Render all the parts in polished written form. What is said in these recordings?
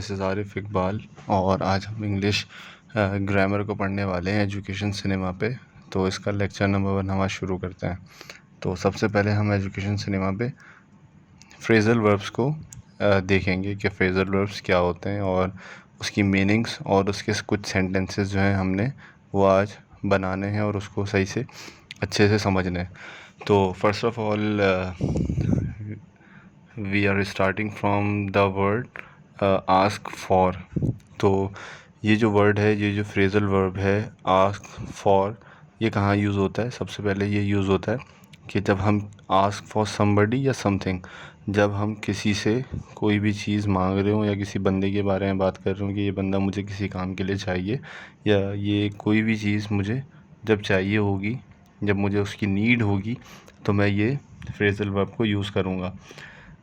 This is Arif Iqbal और आज हम इंग्लिश ग्रामर को पढ़ने वाले हैं एजुकेशन सिनेमा पे। तो इसका लेक्चर नंबर 1 हम आज शुरू करते हैं। तो सबसे पहले हम एजुकेशन सिनेमा पे फ्रेज़ल वर्ब्स को देखेंगे कि फ्रेज़ल वर्ब्स क्या होते हैं और उसकी मीनिंग्स और उसके कुछ सेंटेंसेस जो हैं हमने वो आज बनाने हैं और उसको सही से अच्छे से समझना है। तो first of all we are starting from the word ask for. तो ये जो वर्ड है, ये जो फ्रेज़ल वर्ब है आस्क फॉर, ये कहाँ यूज़ होता है? सबसे पहले ये यूज़ होता है कि जब हम आस्क फॉर समबडी या समथिंग, जब हम किसी से कोई भी चीज़ मांग रहे हो या किसी बंदे के बारे में बात कर रहे हो कि ये बंदा मुझे किसी काम के लिए चाहिए या ये कोई भी चीज़ मुझे जब चाहिए होगी, जब मुझे उसकी नीड होगी, तो मैं ये फ्रेज़ल वर्ब को यूज़ करूँगा।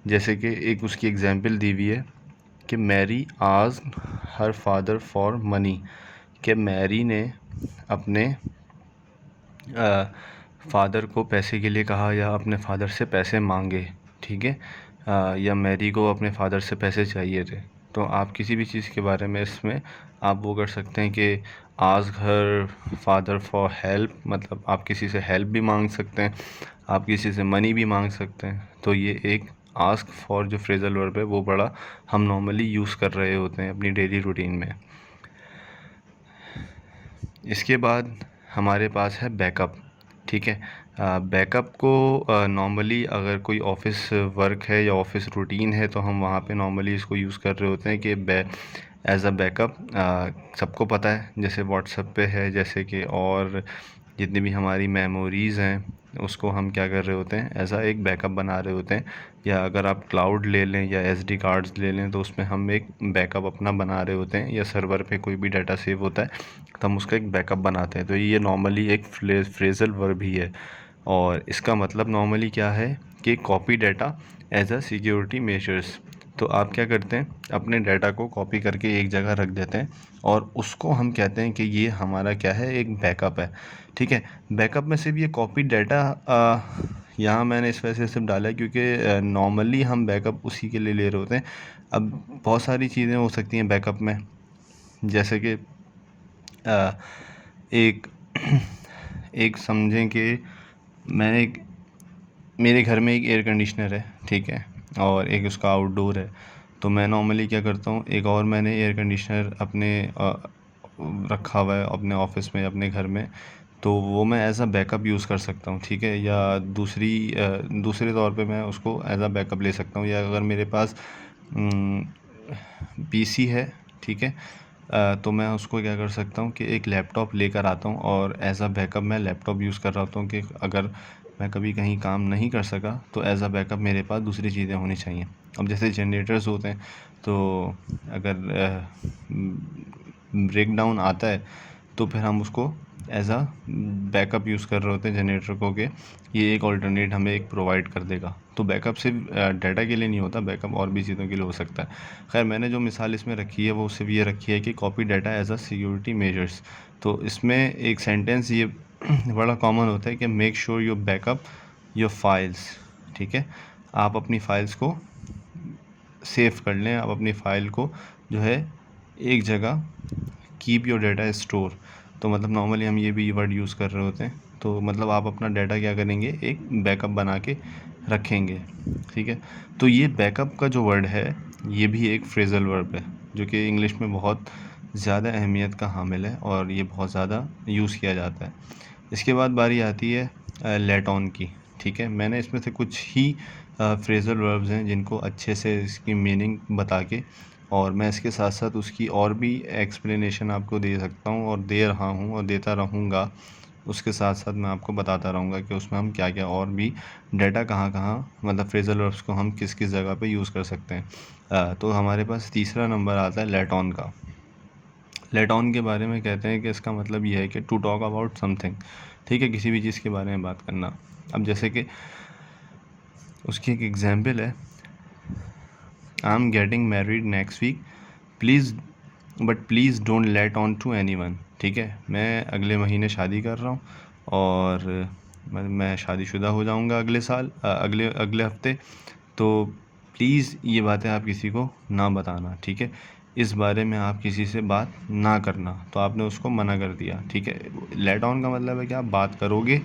जैसे कि एक उसकी एग्जांपल दी हुई है कि Mary asked her father for money, कि मैरी ने अपने फादर को पैसे के लिए कहा या अपने फादर से पैसे मांगे, ठीक है। या मैरी को अपने फादर से पैसे चाहिए थे। तो आप किसी भी चीज़ के बारे में इसमें आप वो कर सकते हैं कि ask her father for help, मतलब आप किसी से हेल्प भी मांग सकते हैं, आप किसी से मनी भी मांग सकते हैं। तो ये एक आस्क फॉर जो फ्रेज़ल वर्ब है वो बड़ा हम नॉर्मली यूज़ कर रहे होते हैं अपनी डेली रूटीन में। इसके बाद हमारे पास है बैकअप, ठीक है। बैकअप को नॉर्मली अगर कोई ऑफिस वर्क है या ऑफिस रूटीन है तो हम वहाँ पे नॉर्मली इसको यूज़ कर रहे होते हैं कि एज अ बैकअप। सबको पता है जैसे व्हाट्सएप पे है, जैसे कि और जितनी भी हमारी मेमोरीज़ हैं उसको हम क्या कर रहे होते हैं, एज अ एक बैकअप बना रहे होते हैं। या अगर आप क्लाउड ले लें या एसडी कार्ड्स ले लें तो उसमें हम एक बैकअप अपना बना रहे होते हैं, या सर्वर पे कोई भी डाटा सेव होता है तो हम उसका एक बैकअप बनाते हैं। तो ये नॉर्मली एक फ्रेज़ल वर्ब ही है और इसका मतलब नॉर्मली क्या है कि copy data as a security measures. तो आप क्या करते हैं, अपने डाटा को कॉपी करके एक जगह रख देते हैं और उसको हम कहते हैं कि ये हमारा क्या है, एक बैकअप है, ठीक है। बैकअप में सिर्फ ये कॉपी डाटा यहाँ मैंने इस वजह से सिर्फ डाला है क्योंकि नॉर्मली हम बैकअप उसी के लिए ले रहे होते हैं। अब बहुत सारी चीज़ें हो सकती हैं बैकअप में, जैसे कि एक एक समझें कि मैंने एक मेरे घर में एक एयर कंडीशनर है, ठीक है, और एक उसका आउटडोर है। तो मैं नॉर्मली क्या करता हूँ, एक और मैंने एयर कंडीशनर अपने रखा हुआ है अपने ऑफिस में, अपने घर में। तो वो मैं एज़ अ बैकअप यूज़ कर सकता हूँ, ठीक है। या दूसरे तौर पे मैं उसको एज़ अ बैकअप ले सकता हूँ। या अगर मेरे पास पीसी है, ठीक है, तो मैं उसको क्या कर सकता हूँ कि एक लैपटॉप लेकर आता हूँ और एज़ अ बैकअप मैं लैपटॉप यूज़ कर रहा होता हूँ कि अगर मैं कभी कहीं काम नहीं कर सका तो एज़ अ बैकअप मेरे पास दूसरी चीज़ें होनी चाहिए। अब जैसे जनरेटर्स होते हैं, तो अगर ब्रेक डाउन आता है तो फिर हम उसको एज़ अ बैकअप यूज़ कर रहे होते हैं जनरेटर को, कि ये एक ऑल्टरनेट हमें एक प्रोवाइड कर देगा। तो बैकअप सिर्फ डाटा के लिए नहीं होता, बैकअप और भी चीज़ों के लिए हो सकता है। खैर मैंने जो मिसाल इसमें रखी है वो सिर्फ ये रखी है कि copy data as a security measures. तो इसमें एक सेंटेंस ये बड़ा कॉमन होता है कि make sure your backup your files, ठीक है। आप अपनी फाइल्स को सेव कर लें, आप अपनी फ़ाइल को जो है एक जगह कीप योर डाटा स्टोर। तो मतलब नॉर्मली हम ये भी वर्ड यूज़ कर रहे होते हैं। तो मतलब आप अपना डाटा क्या करेंगे, एक बैकअप बना के रखेंगे, ठीक है। तो ये बैकअप का जो वर्ड है ये भी एक फ्रेज़ल वर्ब है जो कि इंग्लिश में बहुत ज़्यादा अहमियत का हामिल है और ये बहुत ज़्यादा यूज़ किया जाता है। इसके बाद बारी आती है लेट ऑन की, ठीक है। मैंने इसमें से कुछ ही फ्रेज़ल वर्ब्स हैं जिनको अच्छे से इसकी मीनिंग बता के, और मैं इसके साथ साथ उसकी और भी एक्सप्लेनेशन आपको दे सकता हूँ और दे रहा हूँ और देता रहूँगा। उसके साथ साथ मैं आपको बताता रहूँगा कि उसमें हम क्या क्या और भी डाटा कहाँ कहाँ, मतलब फ्रेज़ल वर्ब्स को हम किस किस जगह पे यूज़ कर सकते हैं। तो हमारे पास तीसरा नंबर आता है लेट ऑन का। लेट ऑन के बारे में कहते हैं कि इसका मतलब ये है कि टू टॉक अबाउट समथिंग, ठीक है, किसी भी चीज़ के बारे में बात करना। अब जैसे कि उसकी एक एग्जांपल है, I am getting married next week please but please don't let on to anyone, ठीक है। मैं अगले महीने शादी कर रहा हूँ और मैं शादीशुदा हो जाऊँगा अगले साल, अगले अगले हफ्ते। तो प्लीज़ ये बातें आप किसी को ना बताना, ठीक है। इस बारे में आप किसी से बात ना करना, तो आपने उसको मना कर दिया, ठीक है। लेट ऑन का मतलब है कि आप बात करोगे,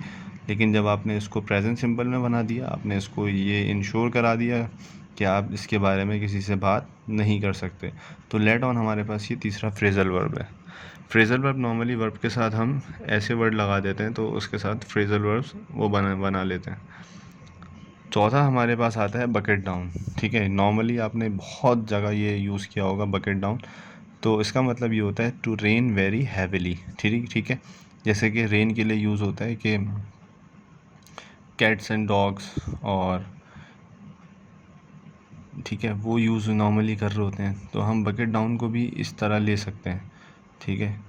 लेकिन जब आपने इसको प्रेजेंट सिंपल में बना दिया, आपने इसको ये इंश्योर करा दिया कि आप इसके बारे में किसी से बात नहीं कर सकते। तो लेट ऑन हमारे पास ये तीसरा फ्रेजल वर्ब है। फ्रेजल वर्ब नॉर्मली वर्ब के साथ हम ऐसे वर्ड लगा देते हैं तो उसके साथ फ्रेजल वर्ब्स वो बना लेते हैं। चौथा हमारे पास आता है बकेट डाउन, ठीक है। नॉर्मली आपने बहुत जगह ये यूज़ किया होगा बकेट डाउन। तो इसका मतलब ये होता है टू रेन वेरी हैविली, ठीक है। जैसे कि रेन के लिए यूज़ होता है कि कैट्स एंड डॉग्स, और ठीक है वो यूज़ नॉर्मली कर रहे होते हैं, तो हम बकेट डाउन को भी इस तरह ले सकते हैं, ठीक है।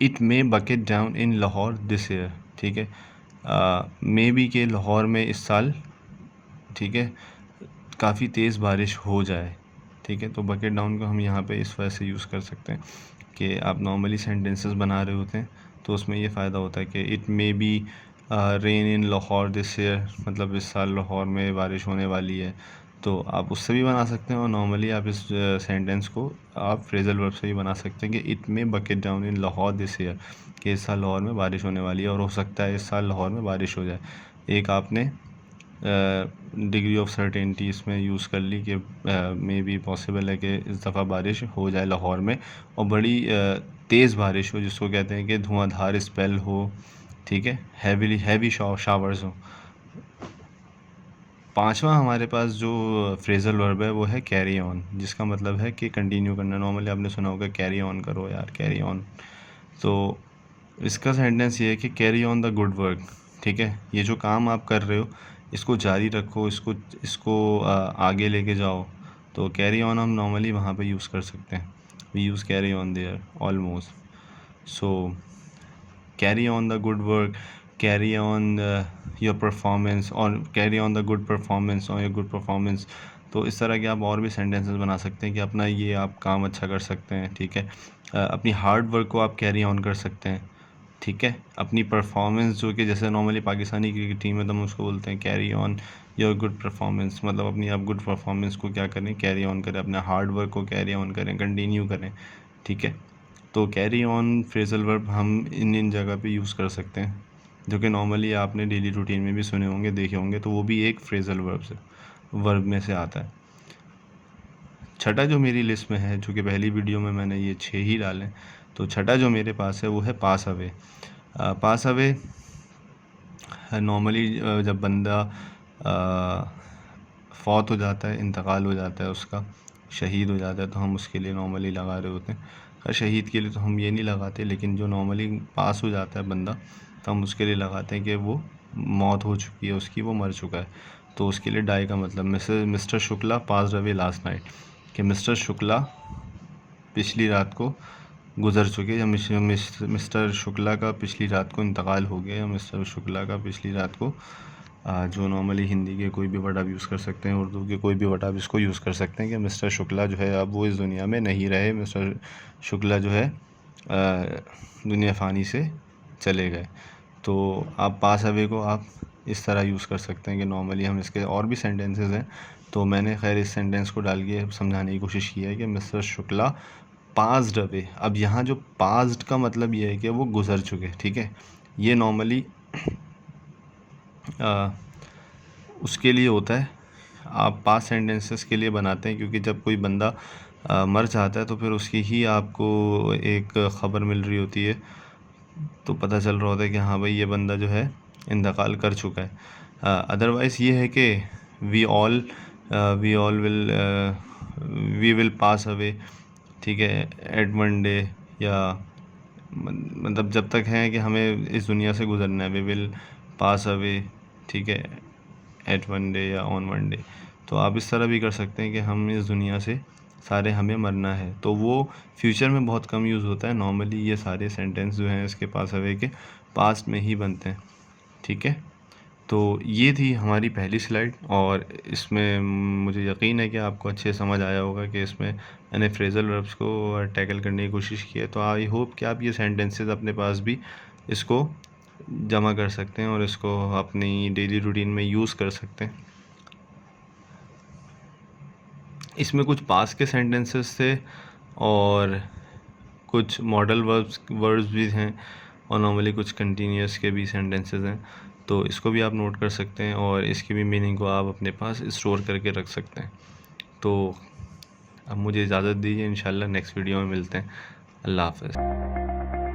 It may bucket down in Lahore this year, ठीक है। मे बी के लाहौर में इस साल, ठीक है, काफ़ी तेज़ बारिश हो जाए, ठीक है। तो बकेट डाउन को हम यहाँ पे इस वजह से यूज़ कर सकते हैं कि आप नॉर्मली सेंटेंसेस बना रहे होते हैं, तो उसमें ये फ़ायदा होता है कि it may be rain in Lahore this year, मतलब इस साल लाहौर में बारिश होने वाली है। तो आप उससे भी बना सकते हैं, और नॉर्मली आप इस सेंटेंस को आप फ्रेजल वर्ब से भी बना सकते हैं कि it may bucket down in Lahore this year, कि इस साल लाहौर में बारिश होने वाली है और हो सकता है इस साल लाहौर में बारिश हो जाए। एक आपने डिग्री ऑफ सर्टेनिटी इसमें यूज़ कर ली कि मे बी पॉसिबल है कि इस दफ़ा बारिश हो जाए लाहौर में, और बड़ी तेज़ बारिश हो, जिसको कहते हैं कि धुआंधार स्पेल हो, ठीक है, हैवी शावर्स हो। पांचवा हमारे पास जो फ्रेजल वर्ब है वो है कैरी ऑन, जिसका मतलब है कि कंटिन्यू करना। नॉर्मली आपने सुना होगा कैरी ऑन करो यार, कैरी ऑन। तो इसका सेंटेंस ये है कि carry on the good work, ठीक है। ये जो काम आप कर रहे हो इसको जारी रखो, इसको इसको आगे लेके जाओ। तो कैरी ऑन हम नॉर्मली वहाँ पे यूज़ कर सकते हैं, we use carry on there almost. So carry on the good work, carry on your performance, और carry on the good performance और योर गुड परफॉर्मेंस। तो इस तरह के आप और भी सेंटेंसेस बना सकते हैं कि अपना ये आप काम अच्छा कर सकते हैं, ठीक है। अपनी हार्ड वर्क को आप कैरी ऑन कर सकते हैं, ठीक है। अपनी परफॉर्मेंस जो कि जैसे नॉर्मली पाकिस्तानी क्रिकेट टीम है तो हम उसको बोलते हैं carry on your good performance, मतलब अपनी आप गुड परफॉर्मेंस को क्या करें, कैरी ऑन करें, अपने हार्ड वर्क को कैरी ऑन करें, कंटिन्यू करें, ठीक है। तो कैरी ऑन फ्रेजल वर्ब हम इन जगह पे यूज़ कर सकते हैं, जो कि नॉर्मली आपने डेली रूटीन में भी सुने होंगे, देखे होंगे, तो वो भी एक फ्रेजल वर्ब में से आता है। छठा जो मेरी लिस्ट में है, जो कि पहली वीडियो में मैंने ये 6 ही डाले, तो छठा जो मेरे पास है वो है pass away. Pass away normally जब बंदा फौत हो जाता है, इंतकाल हो जाता है उसका, शहीद हो जाता है, तो हम उसके लिए नॉर्मली लगा रहे होते हैं। खैर शहीद के लिए तो हम ये नहीं लगाते, लेकिन जो नॉर्मली पास हो जाता है बंदा, तो हम उसके लिए लगाते हैं कि वो मौत हो चुकी है उसकी, वो मर चुका है। तो उसके लिए डाई का मतलब mister Shukla passed away last night, कि मिस्टर शुक्ला पिछली रात को गुज़र चुके, या मिस्टर शुक्ला का पिछली रात को इंतकाल हो गया, या मिस्टर शुक्ला का पिछली रात को जो नॉर्मली हिंदी के कोई भी वर्ड आप यूज़ कर सकते हैं, उर्दू के कोई भी वर्ड आप इसको यूज़ कर सकते हैं कि मिस्टर शुक्ला जो है अब वो इस दुनिया में नहीं रहे, मिस्टर शुक्ला जो है दुनिया फ़ानी से चले गए। तो आप पास अवे को आप इस तरह यूज़ कर सकते हैं कि नॉर्मली हम इसके और भी सेंटेंसेस हैं, तो मैंने खैर इस सेंटेंस को डाल के समझाने की कोशिश की है कि मिस्टर शुक्ला पास्ड अवे। अब यहाँ जो पास्ड का मतलब ये है कि वो गुज़र चुके, ठीक है। ये नॉर्मली उसके लिए होता है, आप पास सेंटेंसेस के लिए बनाते हैं, क्योंकि जब कोई बंदा मर जाता है तो फिर उसकी ही आपको एक ख़बर मिल रही होती है, तो पता चल रहा होता है कि हाँ भाई ये बंदा जो है इंतकाल कर चुका है। अदरवाइज़ ये है कि we all we will pass away, ठीक है, एट वन डे, या मतलब जब तक है कि हमें इस दुनिया से गुज़रना है, वी विल पास अवे, ठीक है, एट वन डे या ऑन वन डे। तो आप इस तरह भी कर सकते हैं कि हम इस दुनिया से सारे हमें मरना है, तो वो फ्यूचर में बहुत कम यूज़ होता है। नॉर्मली ये सारे सेंटेंस जो हैं इसके पास अवे के पास्ट में ही बनते हैं, ठीक है। तो ये थी हमारी पहली स्लाइड, और इसमें मुझे यकीन है कि आपको अच्छे समझ आया होगा कि इसमें मैंने फ्रेजल वर्ब्स को टैकल करने की कोशिश की है। तो आई होप कि आप ये सेंटेंसेस अपने पास भी इसको जमा कर सकते हैं और इसको अपनी डेली रूटीन में यूज़ कर सकते हैं। इसमें कुछ पास के सेंटेंसेस थे और कुछ मॉडल वर्ब्स भी हैं और नॉर्मली कुछ कंटिन्यूस के भी सेंटेंसेस हैं। तो इसको भी आप नोट कर सकते हैं और इसकी भी मीनिंग को आप अपने पास स्टोर करके रख सकते हैं। तो अब मुझे इजाज़त दीजिए, इंशाल्लाह नेक्स्ट वीडियो में मिलते हैं। अल्लाह हाफ़िज़।